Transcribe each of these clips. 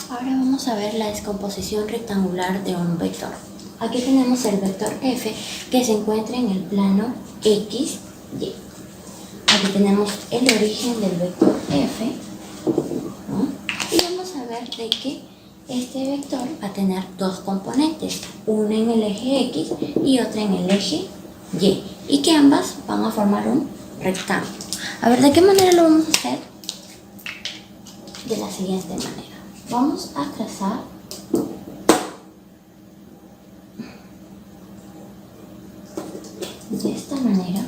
Ahora vamos a ver la descomposición rectangular de un vector. Aquí tenemos el vector f que se encuentra en el plano x, y. Aquí tenemos el origen del vector f, ¿no? Y vamos a ver de que este vector va a tener dos componentes, una en el eje x y otra en el eje y que ambas van a formar un rectángulo. A ver, ¿de qué manera lo vamos a hacer? De la siguiente manera. Vamos a trazar de esta manera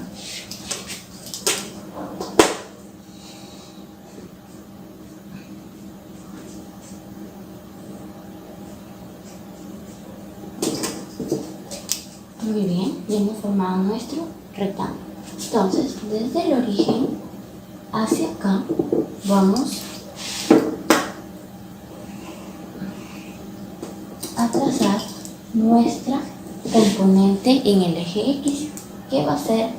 muy bien, ya hemos formado nuestro rectángulo. Entonces, desde el origen hacia acá vamos a trazar nuestra componente en el eje x, que va a ser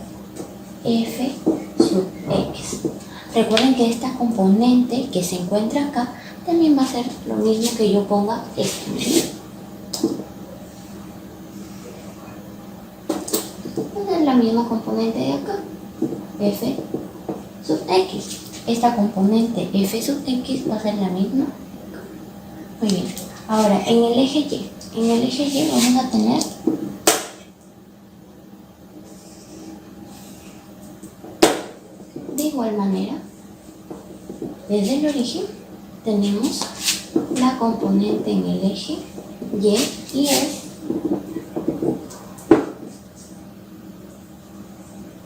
f sub x. Recuerden que esta componente que se encuentra acá también va a ser lo mismo que yo ponga esto. Va a ser la misma componente de acá, f sub x. Esta componente f sub x va a ser la misma. Muy bien. Ahora, en el eje y vamos a tener de igual manera, desde el origen tenemos la componente en el eje y es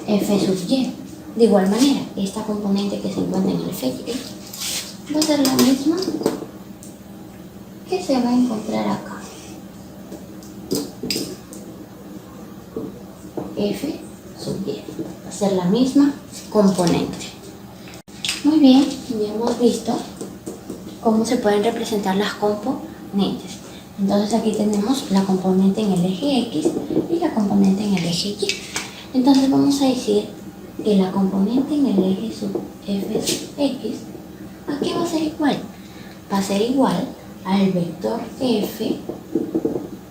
f sub y. De igual manera, esta componente que se encuentra en el eje y va a ser la misma que se va a encontrar acá, f sub y, va a ser la misma componente. Muy bien, ya hemos visto cómo se pueden representar las componentes. Entonces aquí tenemos la componente en el eje x y la componente en el eje y. Entonces vamos a decir que la componente en el eje sub f sub x aquí va a ser igual. Va a ser igual al vector f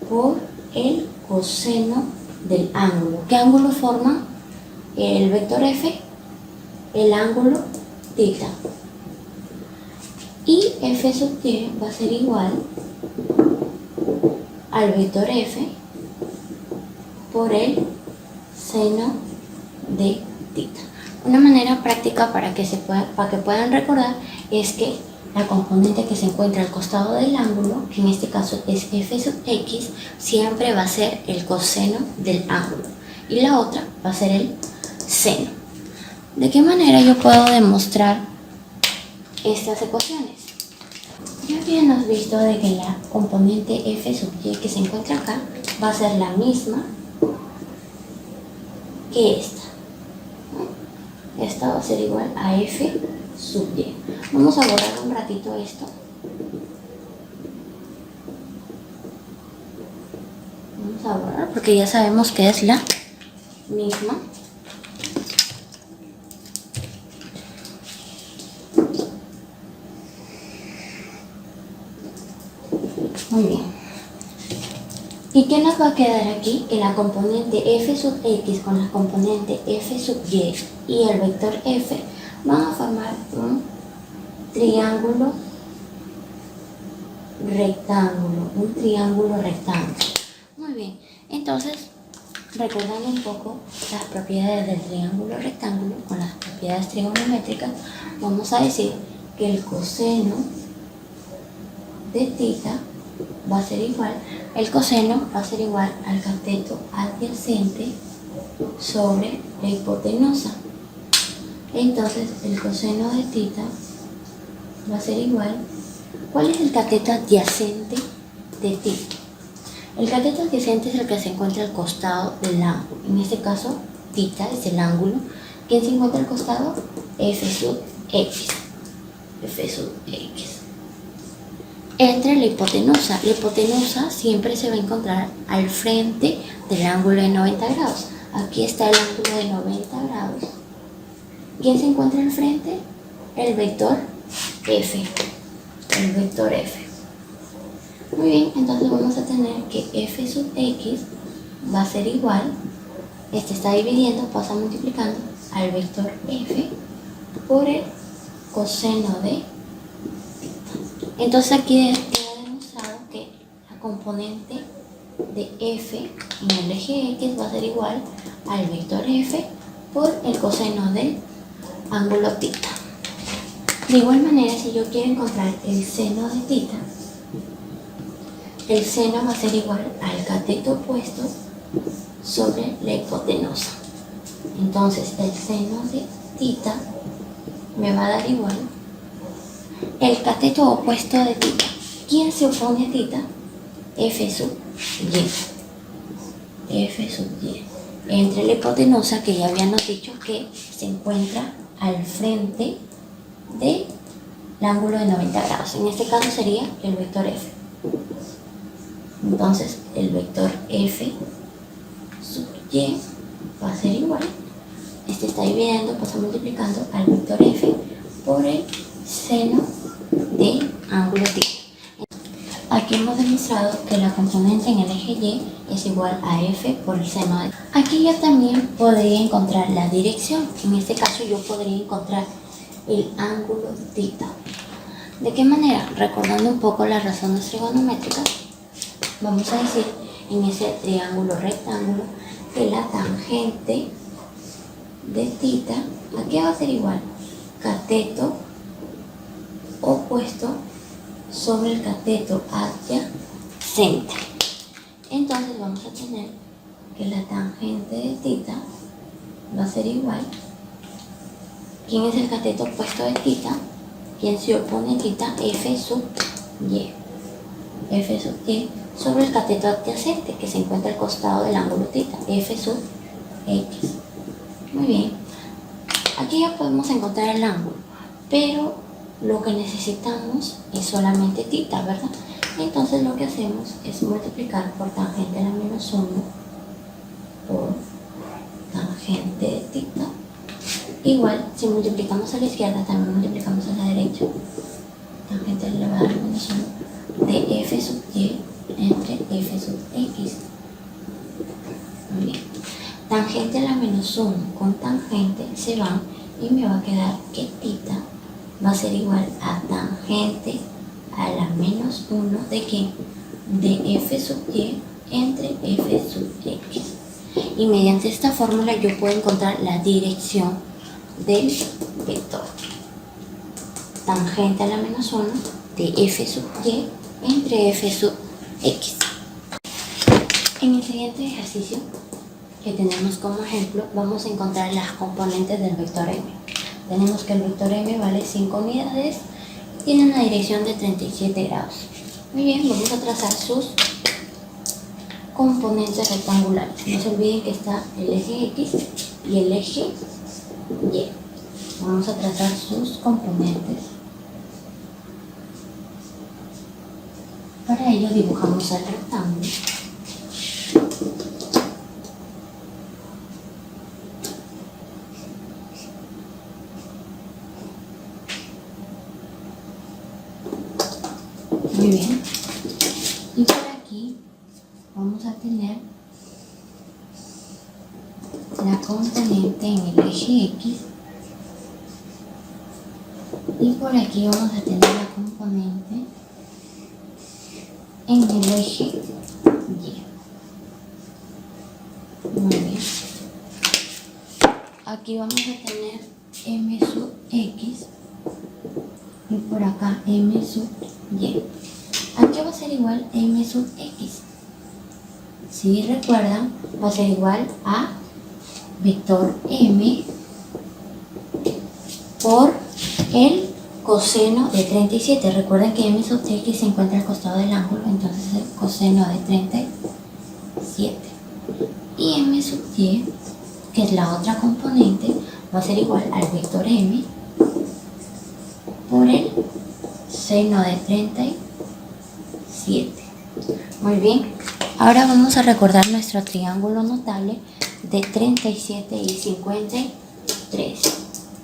por el coseno del ángulo. ¿Qué ángulo forma el vector f? El ángulo θ. Y f sub y va a ser igual al vector f por el seno de θ. Una manera práctica para que puedan recordar es que la componente que se encuentra al costado del ángulo, que en este caso es f sub x, siempre va a ser el coseno del ángulo y la otra va a ser el seno. ¿De qué manera yo puedo demostrar estas ecuaciones? Ya habíamos visto de que la componente f sub y que se encuentra acá va a ser la misma que esta. Esta va a ser igual a f sub y. Vamos a borrar un ratito esto. Vamos a borrar porque ya sabemos que es la misma. Muy bien. ¿Y qué nos va a quedar aquí? Que la componente f sub x con la componente f sub y el vector f van a formar un triángulo rectángulo. Muy bien. Entonces, recordando un poco las propiedades del triángulo rectángulo con las propiedades trigonométricas, vamos a decir que el coseno de θ va a ser igual, el coseno va a ser igual al cateto adyacente sobre la hipotenusa. Entonces el coseno de θ va a ser igual. ¿Cuál es el cateto adyacente de θ? El cateto adyacente es el que se encuentra al costado del ángulo. En este caso, θ es el ángulo. ¿Quién se encuentra al costado? F sub x. F sub x. Entre la hipotenusa. La hipotenusa siempre se va a encontrar al frente del ángulo de 90 grados. Aquí está el ángulo de 90 grados. ¿Quién se encuentra al frente? El vector f. El vector f. Muy bien, entonces vamos a tener que f sub x va a ser igual, este está dividiendo, pasa multiplicando al vector f por el coseno de θ. Entonces aquí queda demostrado que la componente de f en el eje x va a ser igual al vector f por el coseno del ángulo θ. De igual manera, si yo quiero encontrar el seno de θ, el seno va a ser igual al cateto opuesto sobre la hipotenusa. Entonces el seno de θ me va a dar igual el cateto opuesto de θ. ¿Quién se opone a θ? F sub y. F sub y. Entre la hipotenusa, que ya habíamos dicho que se encuentra al frente del ángulo de 90 grados. En este caso sería el vector f. Entonces el vector f sub y va a ser igual, este está dividiendo, pasa multiplicando al vector f por el seno del ángulo θ. Aquí hemos demostrado que la componente en el eje y es igual a f por el seno de. Aquí yo también podría encontrar la dirección. En este caso yo podría encontrar el ángulo θ. ¿De qué manera? Recordando un poco las razones trigonométricas, vamos a decir en ese triángulo rectángulo que la tangente de θ, aquí va a ser igual cateto opuesto sobre el cateto adyacente. Entonces vamos a tener que la tangente de θ va a ser igual. ¿Quién es el cateto opuesto de θ? ¿Quién se opone a θ? F sub y. F sub y sobre el cateto adyacente que se encuentra al costado del ángulo θ. F sub x. Muy bien. Aquí ya podemos encontrar el ángulo, pero lo que necesitamos es solamente θ, ¿verdad? Entonces lo que hacemos es multiplicar por tangente a la menos 1 por tangente de θ. Igual, si multiplicamos a la izquierda, también multiplicamos a la derecha. Tangente elevada a la menos 1 de f sub y entre f sub x. Muy bien. Tangente a la menos 1 con tangente se van y me va a quedar que θ va a ser igual a tangente a la menos 1 de ¿qué? De f sub y entre f sub x. Y mediante esta fórmula yo puedo encontrar la dirección del vector. Tangente a la menos 1 de f sub y entre f sub x. En el siguiente ejercicio que tenemos como ejemplo, vamos a encontrar las componentes del vector m. Tenemos que el vector m vale 5 unidades y tiene una dirección de 37 grados. Muy bien, vamos a trazar sus componentes rectangulares. No se olviden que está el eje x y el eje y. Vamos a trazar sus componentes. Para ello dibujamos el rectángulo. Muy bien. Y por aquí vamos a tener la componente en el eje x. Y por aquí vamos a tener la componente en el eje y. Muy bien. Aquí vamos a tener m sub x y por acá m sub y. Aquí va a ser igual a m sub x. Si recuerdan, va a ser igual a vector m por el coseno de 37. Recuerden que m sub x se encuentra al costado del ángulo, entonces el coseno de 37. Y m sub y, que es la otra componente, va a ser igual al vector m por el seno de 37. Muy bien. Ahora vamos a recordar nuestro triángulo notable de 37 y 53.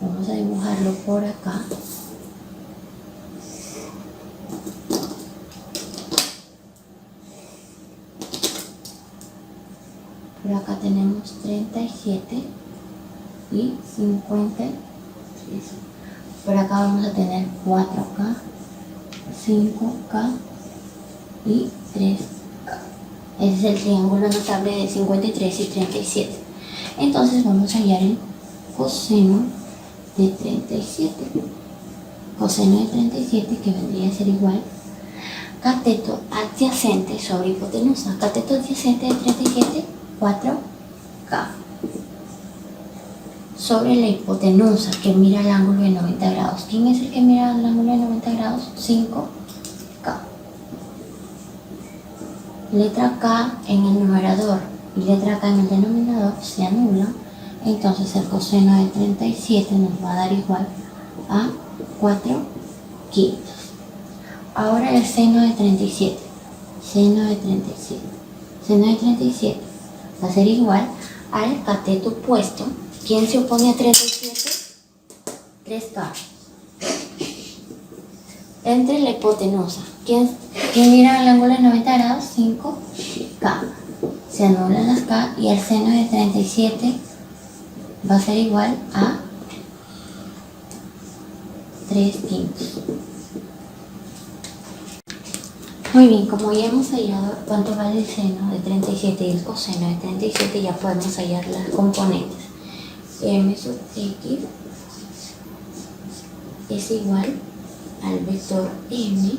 Vamos a dibujarlo por acá. Por acá tenemos 37 y 53. Por acá vamos a tener 4K, 5K y 3K. Ese es el triángulo notable de 53 y 37. Entonces vamos a hallar el coseno de 37. Coseno de 37, que vendría a ser igual cateto adyacente sobre hipotenusa. Cateto adyacente de 37, 4K. Sobre la hipotenusa, que mira el ángulo de 90 grados. ¿Quién es el que mira el ángulo de 90 grados? 5K. Letra K en el numerador y letra K en el denominador se anulan. Entonces el coseno de 37 nos va a dar igual a 4 quintos. Ahora el seno de 37. Seno de 37. Seno de 37 va a ser igual al cateto opuesto. ¿Quién se opone a 37? 3K. Entre la hipotenusa. ¿Quién mira el ángulo de 90 grados? 5K. Se anulan las K y el seno de 37 va a ser igual a 3 quintos. Muy bien, como ya hemos hallado cuánto vale el seno de 37 y el coseno de 37, ya podemos hallar las componentes. M sub x es igual al vector m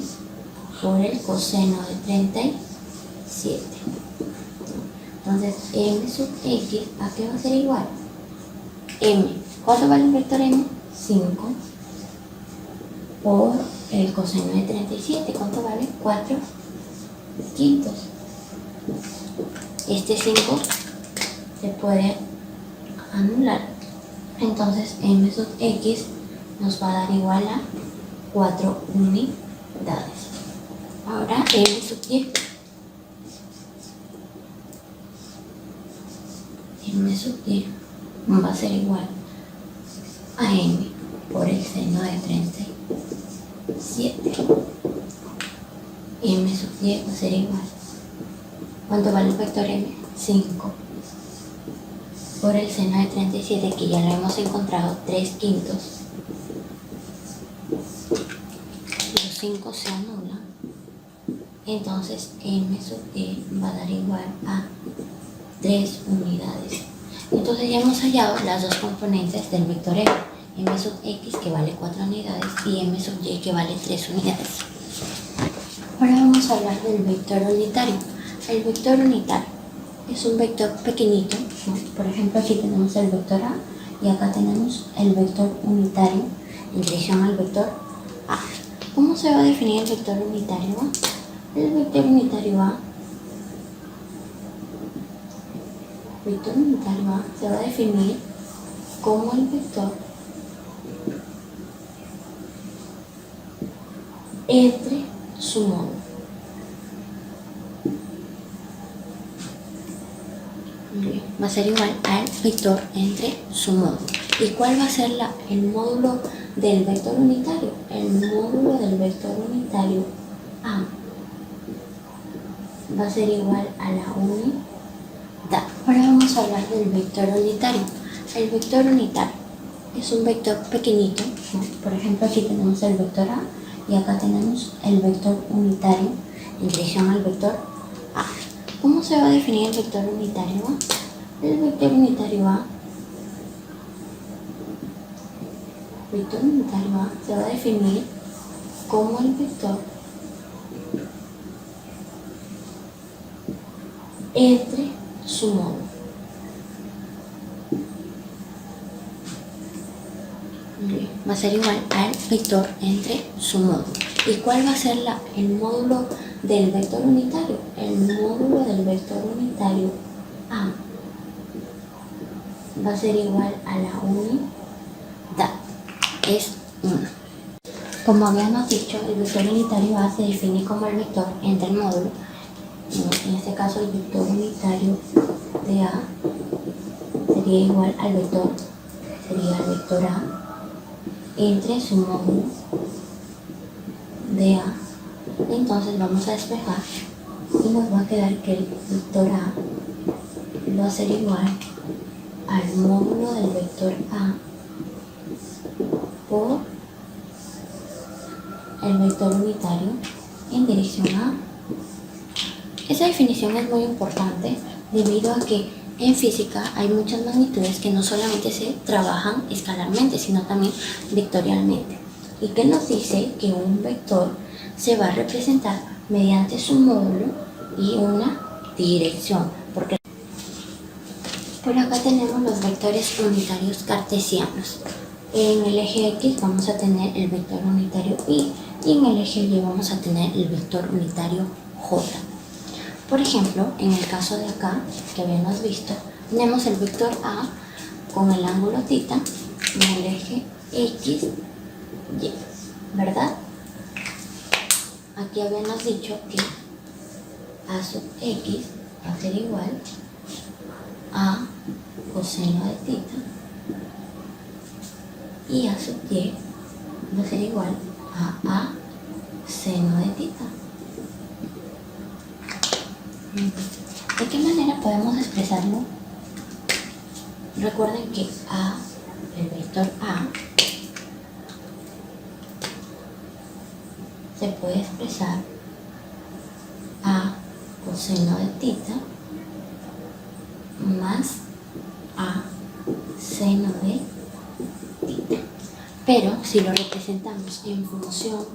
por el coseno de 37. Entonces, m sub x, ¿a qué va a ser igual? M. ¿Cuánto vale el vector m? 5 por el coseno de 37. ¿Cuánto vale? 4 quintos. Este 5 se puede anular. Entonces, m sub x nos va a dar igual a 4 unidades. Ahora, m sub y. M sub y va a ser igual a m por el seno de 37. M sub y va a ser igual. ¿Cuánto vale el vector m? 5 por el seno de 37, que ya lo hemos encontrado, 3 quintos. Los 5 se anulan. Entonces m sub y va a dar igual a 3 unidades. Entonces ya hemos hallado las dos componentes del vector m. M sub x, que vale 4 unidades, y m sub y, que vale 3 unidades. Ahora vamos a hablar del vector unitario. El vector unitario es un vector pequeñito, ¿no? Por ejemplo, aquí tenemos el vector a y acá tenemos el vector unitario en dirección al vector a. ¿Cómo se va a definir el vector unitario a? El vector unitario a se va a definir como el vector entre su módulo. Va a ser igual al vector entre su módulo. ¿Y cuál va a ser el módulo del vector unitario? El módulo del vector unitario a va a ser igual a la unidad. Ahora vamos a hablar del vector unitario. El vector unitario es un vector pequeñito, ¿no? Por ejemplo, aquí tenemos el vector a y acá tenemos el vector unitario en dirección al vector a. ¿Cómo se va a definir el vector unitario a? El vector unitario a se va a definir como el vector entre su módulo. Va a ser igual al vector entre su módulo. ¿Y cuál va a ser el módulo del vector unitario? El módulo del vector unitario a va a ser igual a la unidad. Es 1. Como habíamos dicho, el vector unitario a se define como el vector entre el módulo. En este caso, el vector unitario de a sería igual al vector a entre su módulo de a. Entonces vamos a despejar y nos va a quedar que el vector a va a ser igual al módulo del vector A por el vector unitario en dirección A. Esa definición es muy importante debido a que en física hay muchas magnitudes que no solamente se trabajan escalarmente, sino también vectorialmente. ¿Y que nos dice? Que un vector se va a representar mediante su módulo y una dirección. Porque por acá tenemos los vectores unitarios cartesianos. En el eje X vamos a tener el vector unitario Y en el eje Y vamos a tener el vector unitario J. Por ejemplo, en el caso de acá, que habíamos visto, tenemos el vector A con el ángulo θ en el eje X, Y, ¿verdad? Aquí habíamos dicho que A sub X va a ser igual a coseno de θ y A sub Y va a ser igual a seno de θ. ¿De qué manera podemos expresarlo? Recuerden que el vector A, se puede expresar a coseno de θ más a seno de θ. Pero si lo representamos en función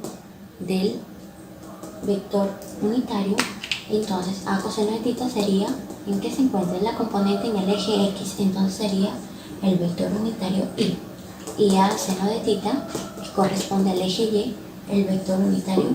del vector unitario, entonces a coseno de θ sería en que se encuentra la componente en el eje X, entonces sería el vector unitario Y a seno de θ, que corresponde al eje Y, el vector unitario